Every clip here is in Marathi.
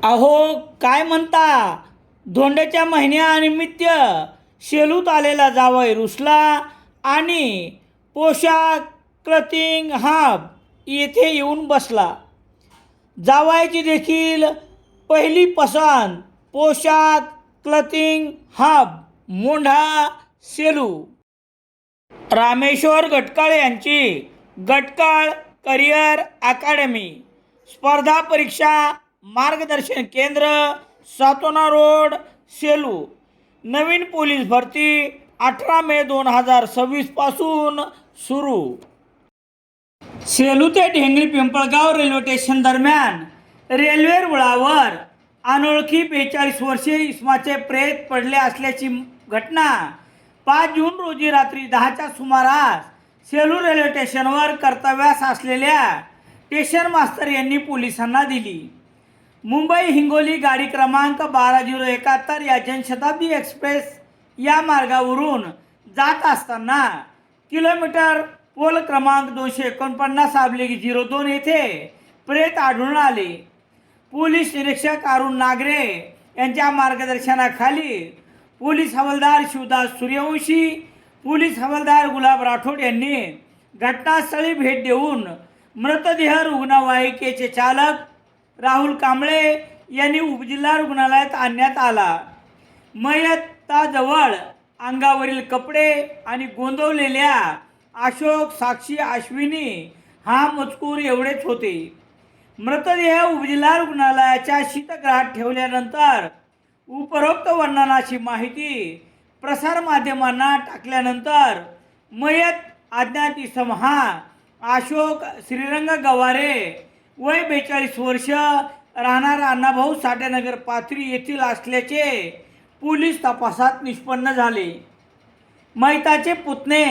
अहो काय म्हणता, धोंड्याच्या महिन्यानिमित्त शेलूत आलेला जावई रुसला आणि पोशाख क्लथिंग हब येथे येऊन बसला. जावयाची देखील पहिली पसंत पोशाख क्लथिंग हब मोंढा सेलू. रामेश्वर गटकाळ यांची गटकाळ करिअर अकॅडमी स्पर्धा परीक्षा मार्गदर्शन केंद्र, सातोना रोड, सेलू. नवीन पोलीस भरती 18 मे 2026 पासून सुरू. सेलू ते ढेंगळी पिंपळगाव रेल्वे स्टेशन दरम्यान रेल्वे रुळावर अनोळखी 42 वर्षीय इसमाचे प्रेत पडले असल्याची घटना 5 जून रोजी रात्री 10च्या सुमारास सेलू रेल्वे स्टेशनवर कर्तव्यास असलेल्या स्टेशन मास्तर यांनी पोलिसांना दिली. मुंबई हिंगोली गाडी क्रमांक 12071 या जनशताब्दी एक्सप्रेस या मार्गावरून जात असताना किलोमीटर पोल क्रमांक 249/02 येथे प्रेत आढळून आले. पोलीस निरीक्षक अरुण नागरे यांच्या मार्गदर्शनाखाली पोलीस हवालदार शिवदास सूर्यवंशी, पोलीस हवालदार गुलाब राठोड यांनी घटनास्थळी भेट देऊन मृतदेह रुग्णवाहिकेचे चालक राहुल कांबळे यांनी उपजिल्हा रुग्णालयात आणण्यात आला. मयताजवळ अंगावरील कपडे आणि गोंदवलेल्या अशोक, साक्षी, अश्विनी हा मजकूर एवढेच होते. मृतदेह उपजिल्हा रुग्णालयाच्या शीतगृहात ठेवल्यानंतर उपरोक्त वर्णनाची माहिती प्रसारमाध्यमांना टाकल्यानंतर मयत अज्ञात इसम हा अशोक श्रीरंग गवारे वय 42 वर्ष राहणार अण्णाभाऊ साठेनगर पाथरी येथील असल्याचे पोलीस तपासात निष्पन्न झाले. मयताचे पुतणे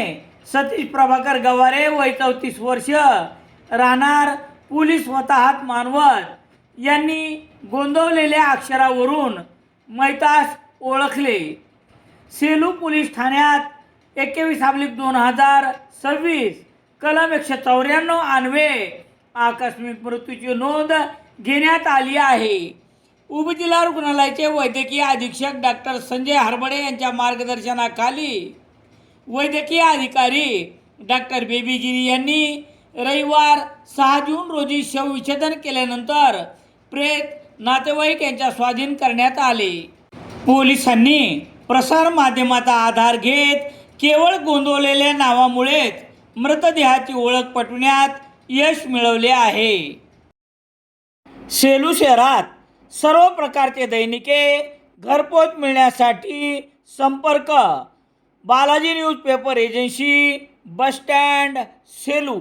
सतीश प्रभाकर गवारे वय 34 वर्ष राहणार पोलीस वताहत मानवत यांनी गोंदवलेल्या अक्षरावरून मयतास ओळखले. सेलू पोलीस ठाण्यात 21/2026 कलम 194 अन्वये आकस्मिक मृत्यूची नोंद घेण्यात आली आहे. उपजिल्हा रुग्णालयाचे वैद्यकीय अधीक्षक डॉक्टर संजय हरबडे यांच्या मार्गदर्शनाखाली वैद्यकीय अधिकारी डॉक्टर बेबीगिरी यांनी रविवार 6 जून रोजी शवविच्छेदन केल्यानंतर प्रेत नातेवाईक यांच्या स्वाधीन करण्यात आले. पोलिसांनी प्रसारमाध्यमाचा आधार घेत केवळ गोंदवलेल्या नावामुळेच मृतदेहाची ओळख पटवण्यात यश मिळवले आहे. सेलू शहरात सर्व प्रकारचे दैनिके घरपोच मिळण्यासाठी संपर्क Balaji news paper agency, bus stand, Selu.